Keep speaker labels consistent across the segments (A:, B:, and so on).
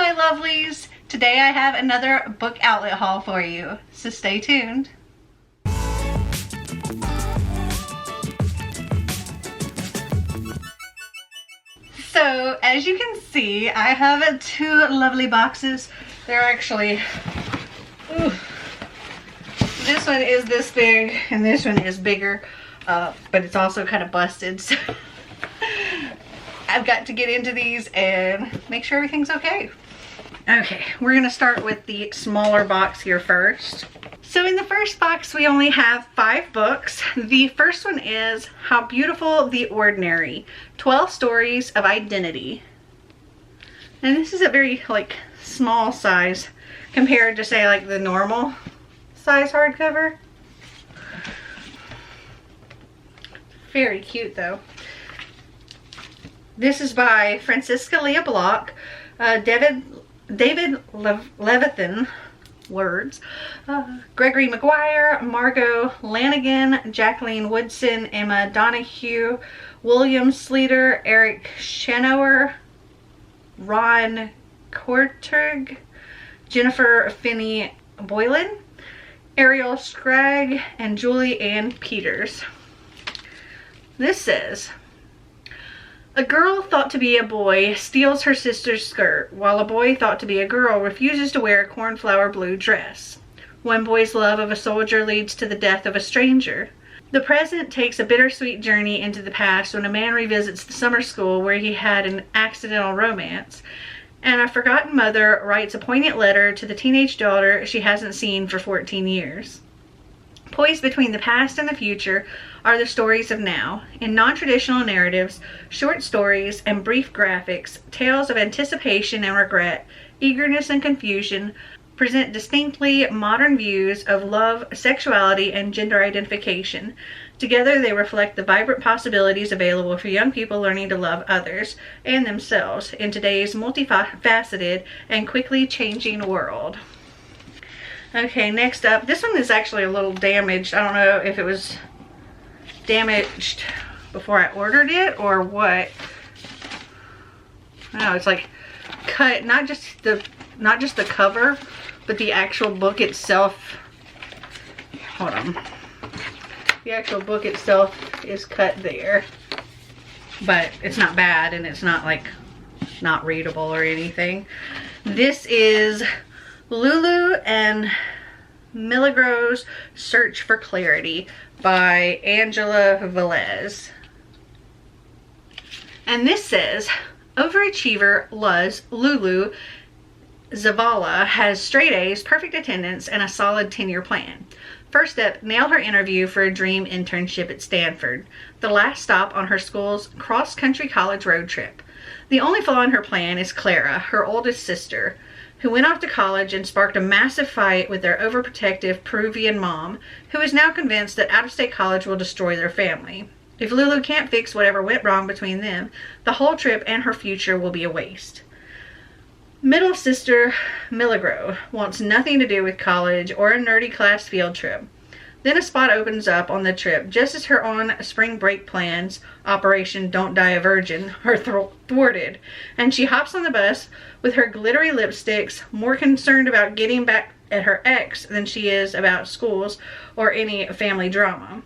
A: my lovelies. Today I have another book outlet haul for you, so stay tuned. So as you can see, I have two lovely boxes. They're actually, this one is this big and this one is bigger, but it's also kind of busted. So I've got to get into these and make sure everything's okay. Okay, we're gonna start with the smaller box here first. So in the first box, we only have 5 books. The first one is How Beautiful the Ordinary, 12 Stories of Identity. And this is a very small size compared to say like the normal size hardcover. Very cute though. This is by Francisca Leah Block, David Levithan, words, Gregory McGuire, Margot Lanigan, Jacqueline Woodson, Emma Donahue, William Sleater, Eric Shanower, Ron Kortug, Jennifer Finney Boylan, Ariel Scragg, and Julie Ann Peters. This says, a girl thought to be a boy steals her sister's skirt, while a boy thought to be a girl refuses to wear a cornflower blue dress. One boy's love of a soldier leads to the death of a stranger. The present takes a bittersweet journey into the past when a man revisits the summer school where he had an accidental romance, and a forgotten mother writes a poignant letter to the teenage daughter she hasn't seen for 14 years. Poised between the past and the future are the stories of now. In non-traditional narratives, short stories, and brief graphics, tales of anticipation and regret, eagerness and confusion present distinctly modern views of love, sexuality, and gender identification. Together, they reflect the vibrant possibilities available for young people learning to love others and themselves in today's multifaceted and quickly changing world. Okay, next up, this one is actually a little damaged. I don't know if it was damaged before I ordered it or what. I don't know, it's like cut, not just the cover, but the actual book itself. Hold on. The actual book itself is cut there, but it's not bad and it's not not readable or anything. This is Lulu and Milagros Search for Clarity by Angela Velez. And this says, overachiever Luz Lulu Zavala has straight A's, perfect attendance, and a solid 10-year plan. First step, nail her interview for a dream internship at Stanford, the last stop on her school's cross-country college road trip. The only flaw in her plan is Clara, her oldest sister, who went off to college and sparked a massive fight with their overprotective Peruvian mom, who is now convinced that out-of-state college will destroy their family. If Lulu can't fix whatever went wrong between them, the whole trip and her future will be a waste. Middle sister Milagro wants nothing to do with college or a nerdy class field trip. Then a spot opens up on the trip just as her on-spring break plans, Operation Don't Die a Virgin, are thwarted, and she hops on the bus with her glittery lipsticks, more concerned about getting back at her ex than she is about schools or any family drama.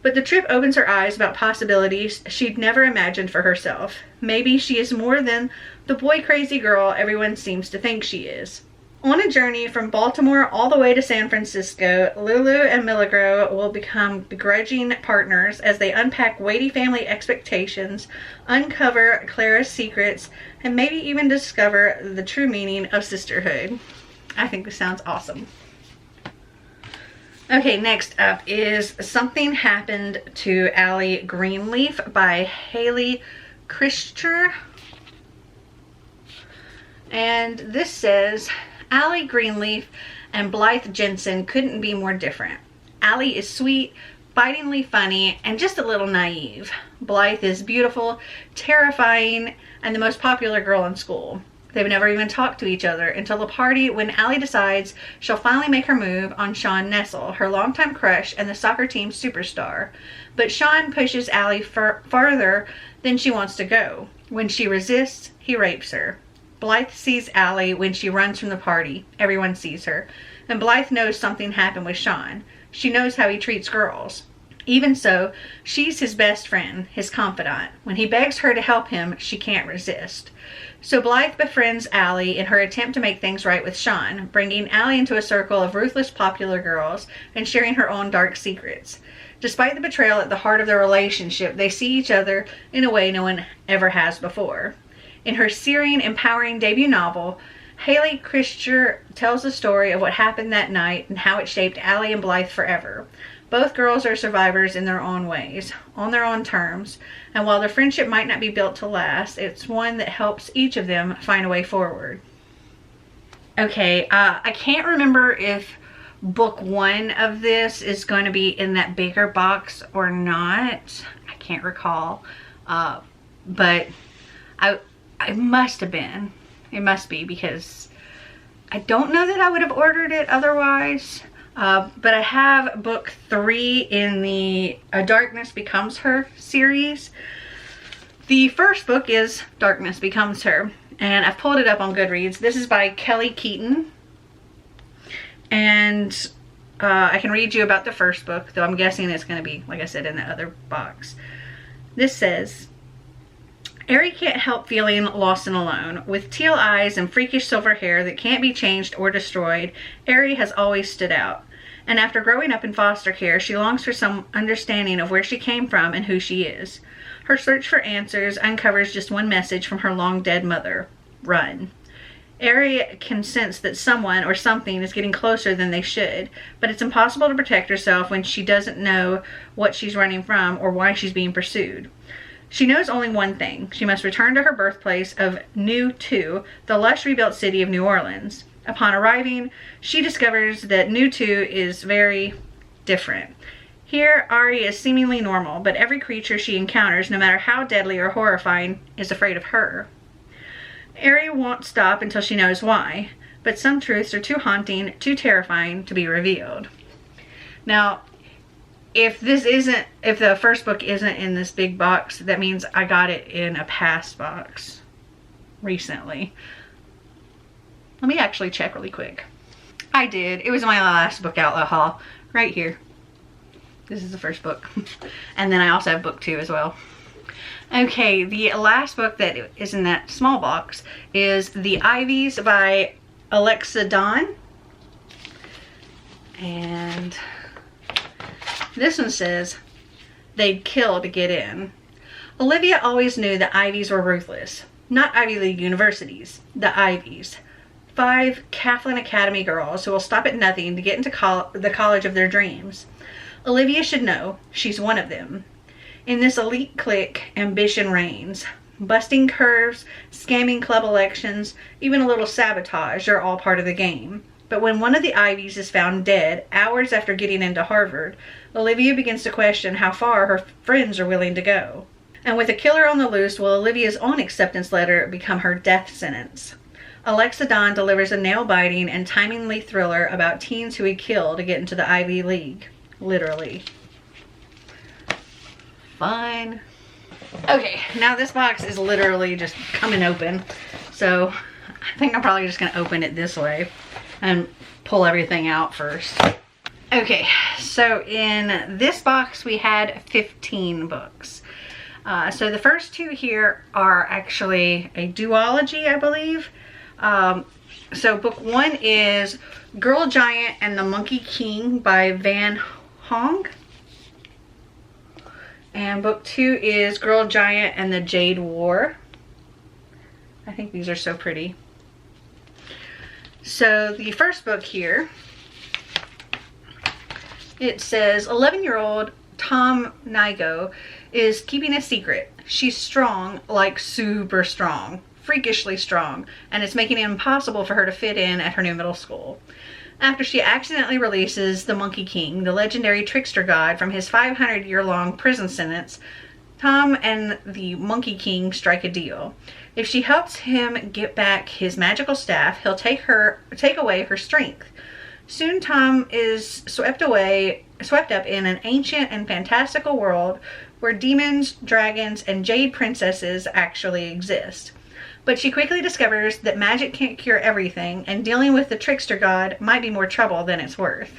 A: But the trip opens her eyes about possibilities she'd never imagined for herself. Maybe she is more than the boy-crazy girl everyone seems to think she is. On a journey from Baltimore all the way to San Francisco, Lulu and Milagro will become begrudging partners as they unpack weighty family expectations, uncover Clara's secrets, and maybe even discover the true meaning of sisterhood. I think this sounds awesome. Okay, next up is Something Happened to Allie Greenleaf by Haley Christer. And this says, Allie Greenleaf and Blythe Jensen couldn't be more different. Allie is sweet, bitingly funny, and just a little naive. Blythe is beautiful, terrifying, and the most popular girl in school. They've never even talked to each other until a party when Allie decides she'll finally make her move on Sean Nessel, her longtime crush and the soccer team superstar. But Sean pushes Allie farther than she wants to go. When she resists, he rapes her. Blythe sees Allie when she runs from the party. Everyone sees her. And Blythe knows something happened with Sean. She knows how he treats girls. Even so, she's his best friend, his confidant. When he begs her to help him, she can't resist. So Blythe befriends Allie in her attempt to make things right with Sean, bringing Allie into a circle of ruthless popular girls and sharing her own dark secrets. Despite the betrayal at the heart of their relationship, they see each other in a way no one ever has before. In her searing, empowering debut novel, Haley Christier tells the story of what happened that night and how it shaped Allie and Blythe forever. Both girls are survivors in their own ways, on their own terms, and while their friendship might not be built to last, it's one that helps each of them find a way forward. Okay, I can't remember if book 1 of this is going to be in that bigger box or not. I can't recall, but I must have been. It must be, because I don't know that I would have ordered it otherwise. But I have book 3 in the Darkness Becomes Her series. The first book is Darkness Becomes Her, and I've pulled it up on Goodreads. This is by Kelly Keaton, and I can read you about the first book, though I'm guessing it's going to be, like I said, in the other box. This says, Ari can't help feeling lost and alone. With teal eyes and freakish silver hair that can't be changed or destroyed, Ari has always stood out. And after growing up in foster care, she longs for some understanding of where she came from and who she is. Her search for answers uncovers just one message from her long-dead mother: run. Ari can sense that someone or something is getting closer than they should, but it's impossible to protect herself when she doesn't know what she's running from or why she's being pursued. She knows only one thing. She must return to her birthplace of New 2, the lush rebuilt city of New Orleans. Upon arriving, she discovers that New 2 is very different. Here, Ari is seemingly normal, but every creature she encounters, no matter how deadly or horrifying, is afraid of her. Ari won't stop until she knows why, but some truths are too haunting, too terrifying to be revealed. Now, if the first book isn't in this big box, that means I got it in a past box recently. Let me actually check really quick. I did. It was my last book outlet haul right here. This is the first book. And then I also have book 2 as well. Okay, the last book that is in that small box is The Ivies by Alexa Dawn. And this one says, they'd kill to get in. Olivia always knew the Ivies were ruthless. Not Ivy League universities, the Ivies. 5 Kaplan Academy girls who will stop at nothing to get into the college of their dreams. Olivia should know she's one of them. In this elite clique, ambition reigns. Busting curves, scamming club elections, even a little sabotage are all part of the game. But when one of the Ivies is found dead hours after getting into Harvard, Olivia begins to question how far her friends are willing to go. And with a killer on the loose, will Olivia's own acceptance letter become her death sentence? Alexa Dawn delivers a nail-biting and timely thriller about teens who would kill to get into the Ivy League. Literally. Fun. Okay, now this box is literally just coming open. So I think I'm probably just going to open it this way and pull everything out first. Okay, so in this box we had 15 books. So the first 2 here are actually a duology, I believe. So book 1 is Girl Giant and the Monkey King by Van Hong. And book 2 is Girl Giant and the Jade War. I think these are so pretty. So the first book here, it says 11-year-old Tom Nigo is keeping a secret. She's strong, like super strong, freakishly strong, and it's making it impossible for her to fit in at her new middle school. After she accidentally releases the Monkey King, the legendary trickster god, from his 500-year-long prison sentence, Tom and the Monkey King strike a deal. If she helps him get back his magical staff, he'll take away her strength. Soon Tom is swept up in an ancient and fantastical world where demons, dragons, and jade princesses actually exist. But she quickly discovers that magic can't cure everything, and dealing with the trickster god might be more trouble than it's worth.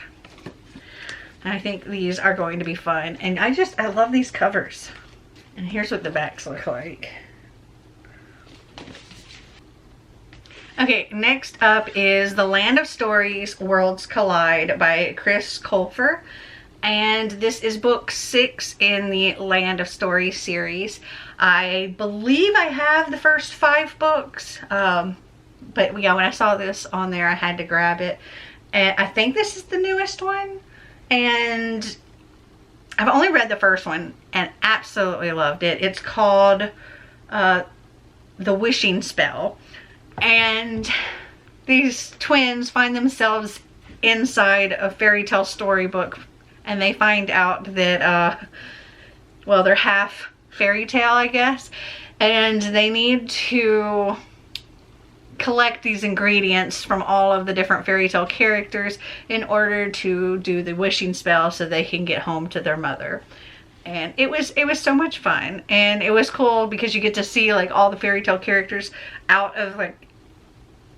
A: And I think these are going to be fun. And I love these covers. And here's what the backs look like. Okay, next up is The Land of Stories, Worlds Collide by Chris Colfer. And this is book 6 in the Land of Stories series. I believe I have the first 5 books. But yeah, when I saw this on there, I had to grab it. And I think this is the newest one. And I've only read the first one and absolutely loved it. It's called The Wishing Spell. And these twins find themselves inside a fairy tale storybook, and they find out that, well, they're half fairy tale, I guess, and they need to collect these ingredients from all of the different fairy tale characters in order to do the wishing spell so they can get home to their mother. And it was so much fun, and it was cool because you get to see like all the fairy tale characters out of like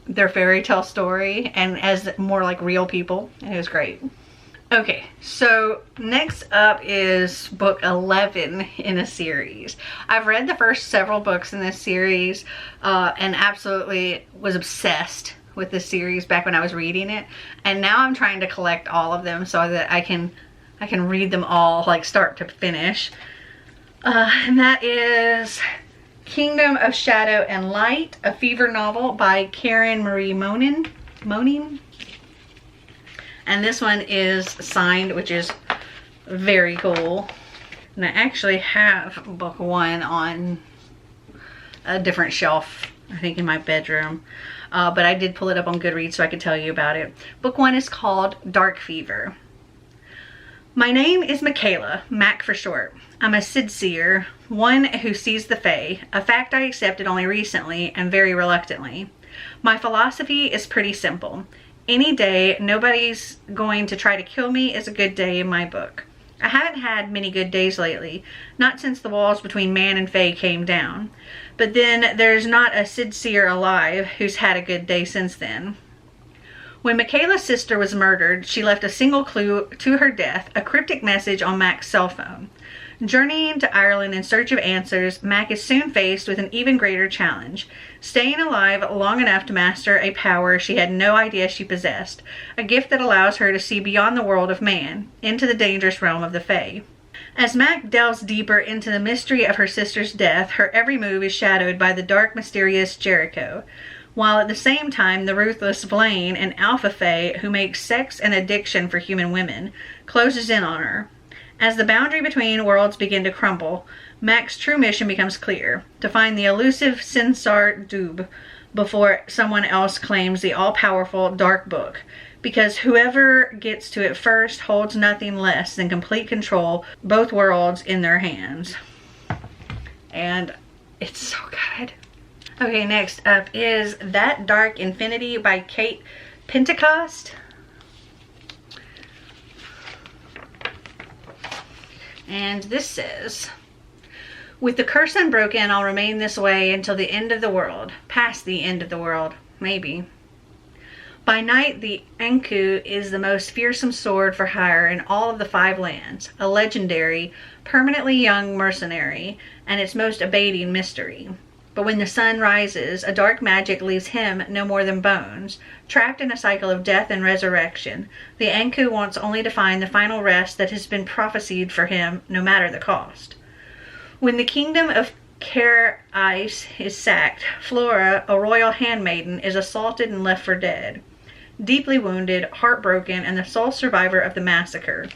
A: their fairy tale story and as more like real people, and it was great. Okay, so next up is book 11 in a series. I've read the first several books in this series and absolutely was obsessed with this series back when I was reading it, and now I'm trying to collect all of them so that I can read them all like start to finish. And that is Kingdom of Shadow and Light, a fever novel by Karen Marie Monin. And this one is signed, which is very cool. And I actually have book 1 on a different shelf, I think in my bedroom. But I did pull it up on Goodreads so I could tell you about it. Book 1 is called Dark Fever. My name is Michaela, Mac for short. I'm a Sidseer, one who sees the Fae, a fact I accepted only recently and very reluctantly. My philosophy is pretty simple. Any day nobody's going to try to kill me is a good day in my book. I haven't had many good days lately, not since the walls between man and Fae came down. But then there's not a Sidseer alive who's had a good day since then. When Michaela's sister was murdered, she left a single clue to her death, a cryptic message on Mac's cell phone. Journeying to Ireland in search of answers, Mac is soon faced with an even greater challenge. Staying alive long enough to master a power she had no idea she possessed, a gift that allows her to see beyond the world of man, into the dangerous realm of the Fae. As Mac delves deeper into the mystery of her sister's death, her every move is shadowed by the dark, mysterious Jericho, while at the same time the ruthless Blaine, an alpha Fae who makes sex an addiction for human women, closes in on her. As the boundary between worlds begin to crumble, Mac's true mission becomes clear, to find the elusive Sinsar Dub before someone else claims the all-powerful Dark Book, because whoever gets to it first holds nothing less than complete control, both worlds in their hands. And it's so good. Okay, next up is That Dark Infinity by Kate Pentecost. And this says, with the curse unbroken, I'll remain this way until the end of the world. Past the end of the world, maybe. By night, the Anku is the most fearsome sword for hire in all of the 5 lands, a legendary, permanently young mercenary, and its most abating mystery. But when the sun rises, a dark magic leaves him no more than bones. Trapped in a cycle of death and resurrection, the Anku wants only to find the final rest that has been prophesied for him, no matter the cost. When the kingdom of Care Ice is sacked, Flora, a royal handmaiden, is assaulted and left for dead. Deeply wounded, heartbroken, and the sole survivor of the massacre,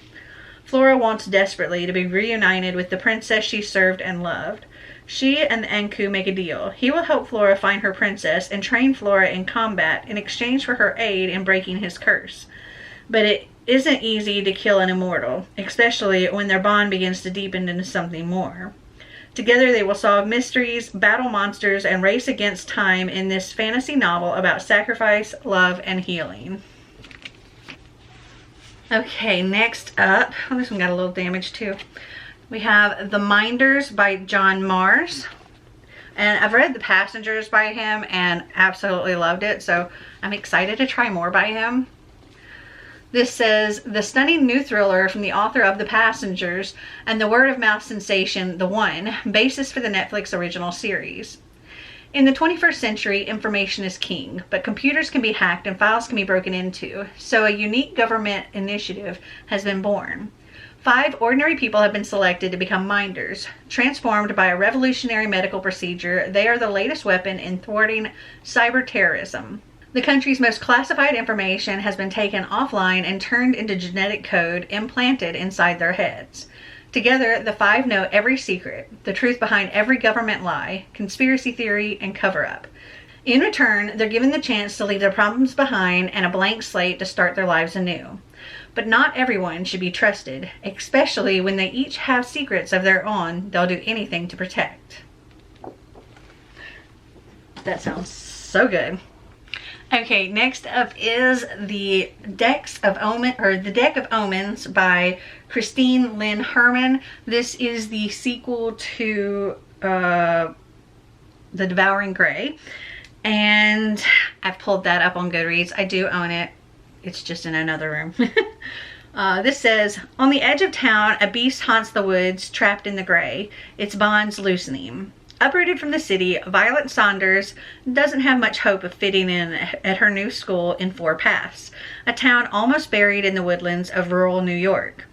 A: Flora wants desperately to be reunited with the princess she served and loved. She and the Anku make a deal. He will help Flora find her princess and train Flora in combat in exchange for her aid in breaking his curse. But it isn't easy to kill an immortal, especially when their bond begins to deepen into something more. Together they will solve mysteries, battle monsters, and race against time in this fantasy novel about sacrifice, love, and healing. Okay, next up, oh, this one got a little damage too. We have The Minders by John Mars. And I've read The Passengers by him and absolutely loved it, so I'm excited to try more by him. This says, the stunning new thriller from the author of The Passengers and the word-of-mouth sensation The One, basis for the Netflix original series. In the 21st century, information is king, but computers can be hacked and files can be broken into, so a unique government initiative has been born. 5 ordinary people have been selected to become minders. Transformed by a revolutionary medical procedure, they are the latest weapon in thwarting cyber terrorism. The country's most classified information has been taken offline and turned into genetic code implanted inside their heads. Together, the 5 know every secret, the truth behind every government lie, conspiracy theory, and cover-up. In return, they're given the chance to leave their problems behind and a blank slate to start their lives anew. But not everyone should be trusted, especially when they each have secrets of their own they'll do anything to protect. That sounds so good. Okay, next up is the Decks of Omens, or the Deck of Omens by Christine Lynn Herman. This is the sequel to The Devouring Grey, and I've pulled that up on Goodreads. I do own it. It's just in another room. This says, on the edge of town, a beast haunts the woods, trapped in the gray, its bonds loosening. Uprooted from the city, Violet Saunders doesn't have much hope of fitting in at her new school in Four Paths, a town almost buried in the woodlands of rural New York.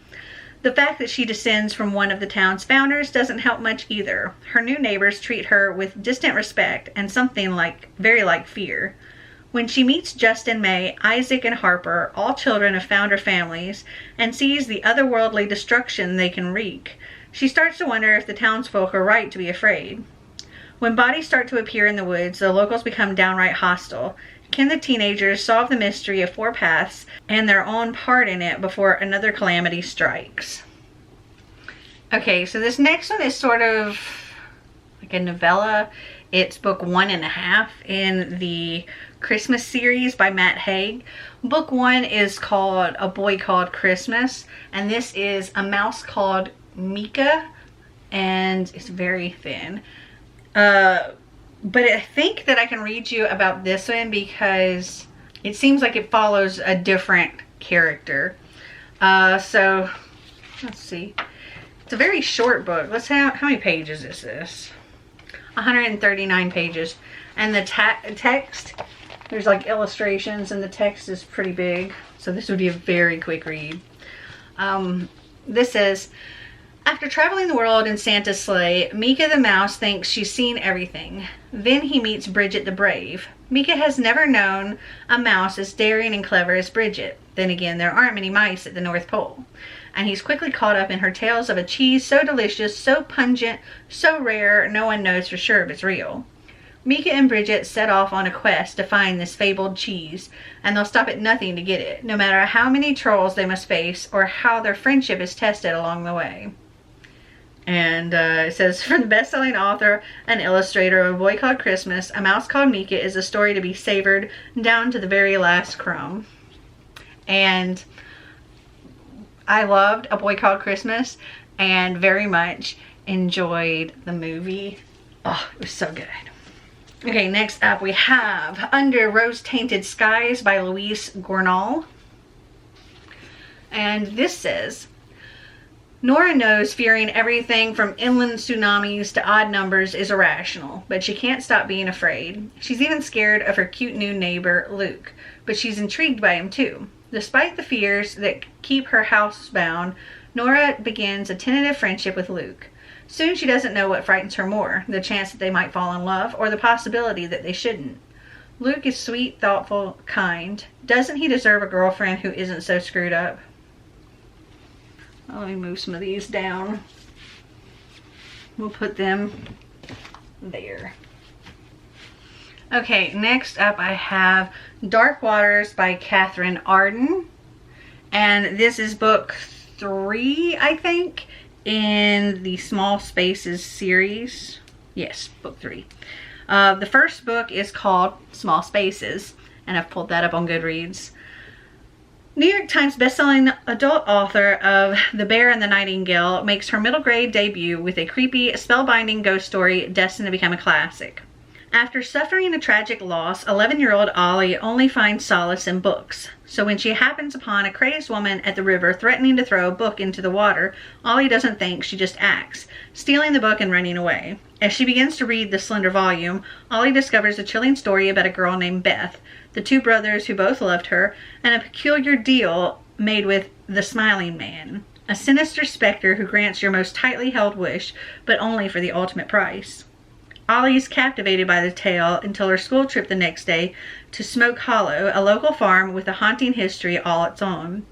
A: The fact that she descends from one of the town's founders doesn't help much either. Her new neighbors treat her with distant respect and something very like fear. When she meets Justin, May, Isaac, and Harper, all children of founder families, and sees the otherworldly destruction they can wreak, she starts to wonder if the townsfolk are right to be afraid. When bodies start to appear in the woods, the locals become downright hostile. Can the teenagers solve the mystery of Four Paths and their own part in it before another calamity strikes? Okay, so this next one is sort of like a novella. It's book 1.5 in the Christmas series by Matt Haig. Book 1 is called A Boy Called Christmas, and this is a mouse called Mika, and it's very thin. But I think that I can read you about this one because it seems like it follows a different character. So let's see. It's a very short book. Let's see how many pages is this? 139 pages. And the text, there's like illustrations, and the text is pretty big. So this would be a very quick read. This says, after traveling the world in Santa's sleigh, Mika the mouse thinks she's seen everything. Then he meets Bridget the brave. Mika has never known a mouse as daring and clever as Bridget. Then again, there aren't many mice at the North Pole. And he's quickly caught up in her tales of a cheese so delicious, so pungent, so rare, no one knows for sure if it's real. Mika and Bridget set off on a quest to find this fabled cheese, and they'll stop at nothing to get it, no matter how many trolls they must face or how their friendship is tested along the way. And it says, from the best-selling author and illustrator of A Boy Called Christmas, A Mouse Called Mika is a story to be savored down to the very last crumb. And I loved A Boy Called Christmas and very much enjoyed the movie. Oh, it was so good. Okay, next up we have Under Rose-Tainted Skies by Louise Gournall. And this says, Nora knows fearing everything from inland tsunamis to odd numbers is irrational, but she can't stop being afraid. She's even scared of her cute new neighbor, Luke, but she's intrigued by him too. Despite the fears that keep her housebound, Nora begins a tentative friendship with Luke. Soon she doesn't know what frightens her more, the chance that they might fall in love or the possibility that they shouldn't. Luke is sweet, thoughtful, kind. Doesn't he deserve a girlfriend who isn't so screwed up? Let me move some of these down. We'll put them there. Okay, next up I have Dark Waters by Catherine Arden. And this is book 3, I think, in the Small Spaces series. Yes, book 3. The first book is called Small Spaces, and I've pulled that up on Goodreads. New York Times bestselling adult author of The Bear and the Nightingale makes her middle grade debut with a creepy, spellbinding ghost story destined to become a classic. After suffering a tragic loss, 11-year-old Ollie only finds solace in books. So when she happens upon a crazed woman at the river threatening to throw a book into the water, Ollie doesn't think, she just acts, stealing the book and running away. As she begins to read the slender volume, Ollie discovers a chilling story about a girl named Beth, the two brothers who both loved her, and a peculiar deal made with the Smiling Man, a sinister specter who grants your most tightly held wish, but only for the ultimate price. Ollie is captivated by the tale until her school trip the next day to Smoke Hollow, a local farm with a haunting history all its own.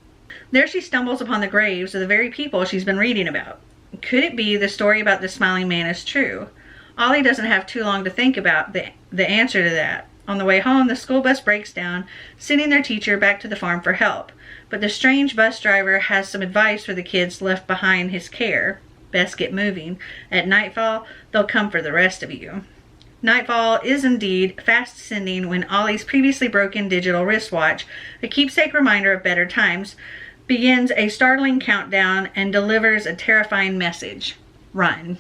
A: There she stumbles upon the graves of the very people she's been reading about. Could it be the story about the Smiling Man is true? Ollie doesn't have too long to think about the answer to that. On the way home, the school bus breaks down, sending their teacher back to the farm for help. But the strange bus driver has some advice for the kids left behind his care. Best get moving. At nightfall, they'll come for the rest of you. Nightfall is indeed fast ascending when Ollie's previously broken digital wristwatch, a keepsake reminder of better times, begins a startling countdown and delivers a terrifying message. Run.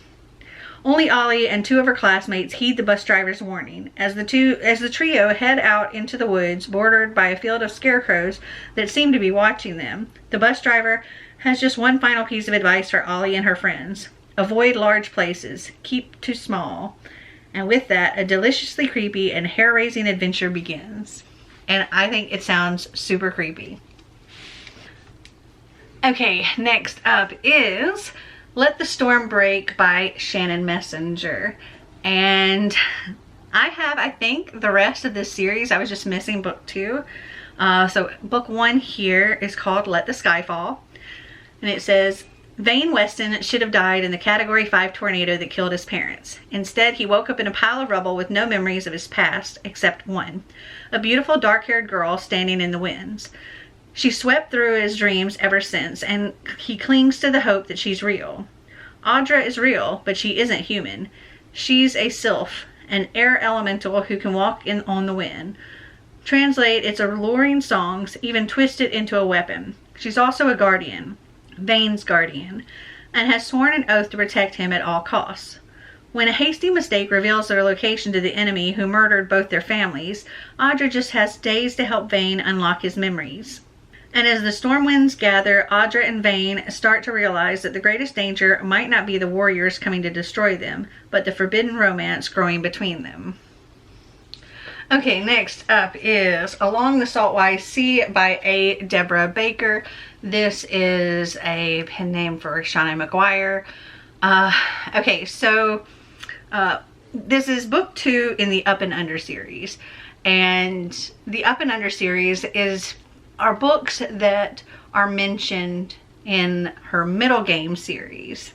A: Only Ollie and two of her classmates heed the bus driver's warning. As the trio head out into the woods, bordered by a field of scarecrows that seem to be watching them, the bus driver has just one final piece of advice for Ollie and her friends. Avoid large places. Keep to small. And with that, a deliciously creepy and hair-raising adventure begins. And I think it sounds super creepy. Okay, next up is Let the Storm Break by Shannon Messenger. And I have, I think, the rest of this series. I was just missing book 2. So book 1 here is called Let the Sky Fall. And it says, Vane Weston should have died in the Category 5 tornado that killed his parents. Instead, he woke up in a pile of rubble with no memories of his past, except one. A beautiful dark-haired girl standing in the winds. She swept through his dreams ever since, and he clings to the hope that she's real. Audra is real, but she isn't human. She's a sylph, an air elemental who can walk on the wind. Translate its alluring songs, even twist it into a weapon. She's also a guardian, Vane's guardian, and has sworn an oath to protect him at all costs. When a hasty mistake reveals their location to the enemy who murdered both their families, Audra just has days to help Vane unlock his memories. And as the storm winds gather, Audra and Vane start to realize that the greatest danger might not be the warriors coming to destroy them, but the forbidden romance growing between them. Okay, next up is Along the Saltwise Sea by A. Deborah Baker. This is a pen name for Shauna McGuire. Okay, so this is book 2 in the Up and Under series. And the Up and Under series are books that are mentioned in her Middle Game series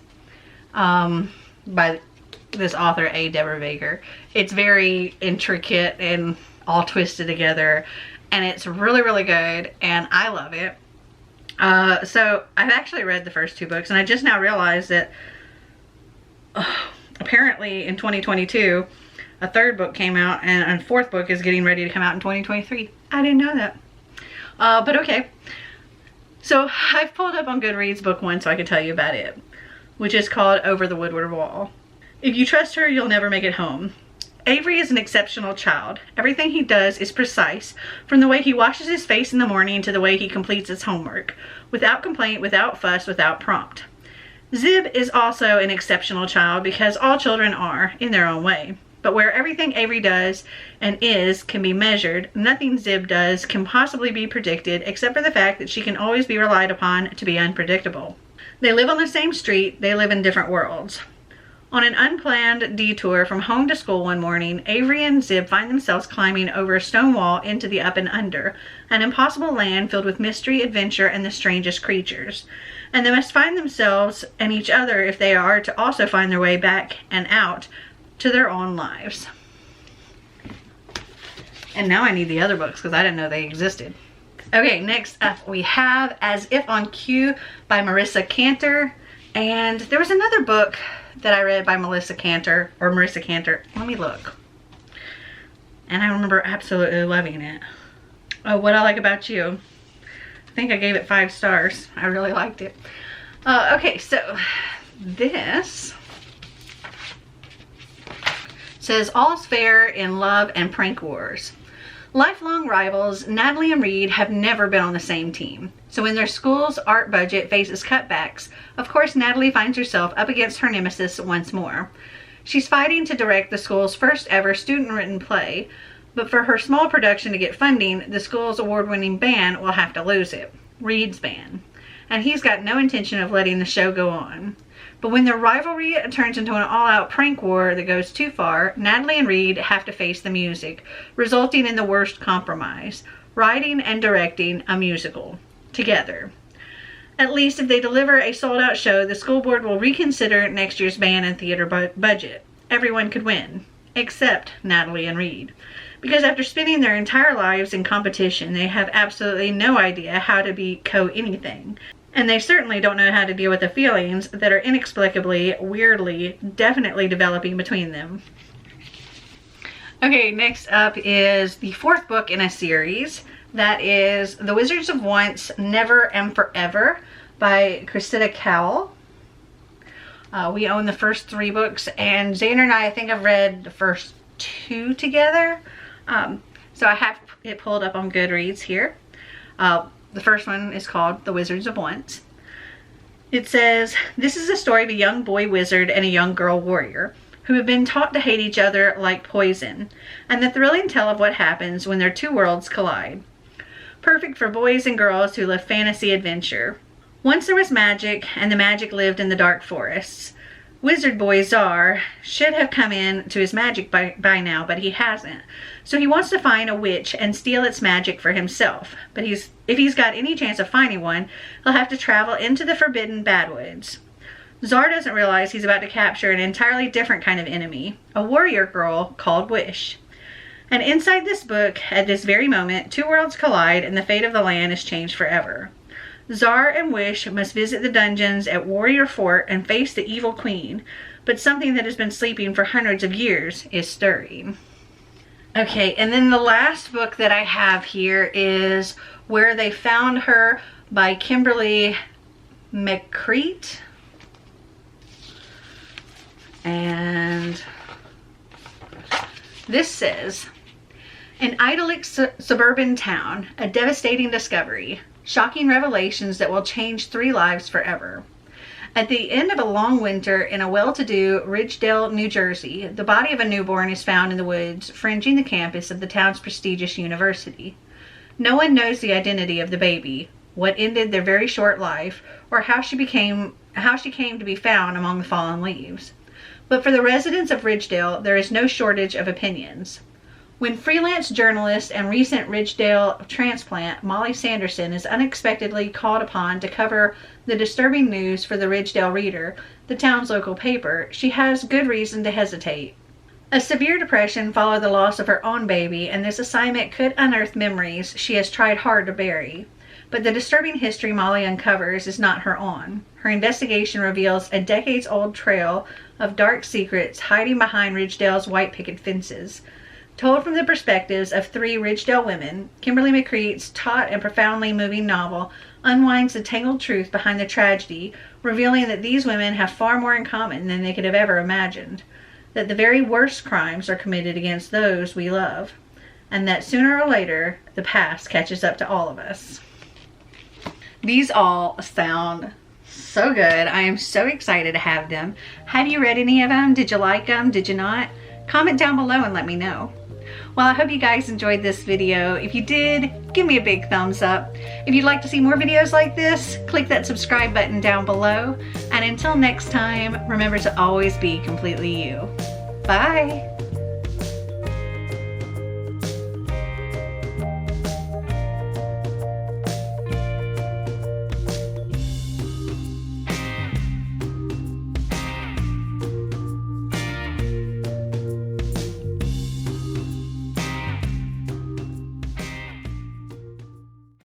A: by this author A. Deborah Baker. It's very intricate and all twisted together, and it's really, really good, and I love it. So I've actually read the first 2 books, and I just now realized that apparently in 2022 a 3rd book came out, and a 4th book is getting ready to come out in 2023. I didn't know that. But okay. So I've pulled up on Goodreads book 1 so I can tell you about it, which is called Over the Woodward Wall. If you trust her, you'll never make it home. Avery is an exceptional child. Everything he does is precise, from the way he washes his face in the morning to the way he completes his homework, without complaint, without fuss, without prompt. Zib is also an exceptional child, because all children are, in their own way. But where everything Avery does and is can be measured, nothing Zib does can possibly be predicted, except for the fact that she can always be relied upon to be unpredictable. They live on the same street, they live in different worlds. On an unplanned detour from home to school one morning, Avery and Zib find themselves climbing over a stone wall into the Up and Under, an impossible land filled with mystery, adventure, and the strangest creatures. And they must find themselves and each other if they are to also find their way back and out to their own lives. And now I need the other books because I didn't know they existed. Okay, next up we have As If on Cue by Marissa Cantor. And there was another book that I read by Marissa Cantor. Let me look. And I remember absolutely loving it. Oh, What I Like About You. think I gave it 5 stars. I really liked it. Okay, so this says all's fair in love and prank wars. Lifelong rivals Natalie and Reed have never been on the same team. So when their school's art budget faces cutbacks, of course Natalie finds herself up against her nemesis once more. She's fighting to direct the school's first ever student-written play, but for her small production to get funding, the school's award-winning band will have to lose it, Reed's band. And he's got no intention of letting the show go on. But when their rivalry turns into an all-out prank war that goes too far, Natalie and Reed have to face the music, resulting in the worst compromise, writing and directing a musical together. At least if they deliver a sold-out show, the school board will reconsider next year's band and theater budget. Everyone could win, except Natalie and Reed. Because after spending their entire lives in competition, they have absolutely no idea how to be co-anything. And they certainly don't know how to deal with the feelings that are inexplicably, weirdly, definitely developing between them. Okay, next up is the 4th book in a series. That is The Wizards of Once, Never and Forever by Cressida Cowell. We own the first 3 books, and Xander and I think I've read the first 2 together. So I have it pulled up on Goodreads here. The first one is called The Wizards of Once. It says, this is a story of a young boy wizard and a young girl warrior who have been taught to hate each other like poison, and the thrilling tale of what happens when their 2 worlds collide. Perfect for boys and girls who love fantasy adventure. Once there was magic, and the magic lived in the dark forests. Wizard boy Czar should have come in to his magic by now, but he hasn't. So he wants to find a witch and steal its magic for himself. But if he's got any chance of finding one, he'll have to travel into the forbidden Badwoods. Czar doesn't realize he's about to capture an entirely different kind of enemy, a warrior girl called Wish. And inside this book, at this very moment, 2 worlds collide and the fate of the land is changed forever. Czar and Wish must visit the dungeons at Warrior Fort and face the evil queen, but something that has been sleeping for hundreds of years is stirring. Okay, and then the last book that I have here is Where They Found Her by Kimberly McCreet. And this says, an idyllic suburban town, a devastating discovery. Shocking revelations that will change 3 lives forever. At the end of a long winter in a well-to-do Ridgedale, New Jersey, the body of a newborn is found in the woods fringing the campus of the town's prestigious university. No one knows the identity of the baby, what ended their very short life, or how she came to be found among the fallen leaves. But for the residents of Ridgedale, there is no shortage of opinions. When freelance journalist and recent Ridgedale transplant Molly Sanderson is unexpectedly called upon to cover the disturbing news for the Ridgedale Reader, the town's local paper, she has good reason to hesitate. A severe depression followed the loss of her own baby, and this assignment could unearth memories she has tried hard to bury. But the disturbing history Molly uncovers is not her own. Her investigation reveals a decades-old trail of dark secrets hiding behind Ridgedale's white picket fences. Told from the perspectives of 3 Ridgedale women, Kimberly McCreet's taut and profoundly moving novel unwinds the tangled truth behind the tragedy, revealing that these women have far more in common than they could have ever imagined, that the very worst crimes are committed against those we love, and that sooner or later, the past catches up to all of us. These all sound so good. I am so excited to have them. Have you read any of them? Did you like them? Did you not? Comment down below and let me know. Well, I hope you guys enjoyed this video. If you did, give me a big thumbs up. If you'd like to see more videos like this, click that subscribe button down below. And until next time, remember to always be completely you. Bye!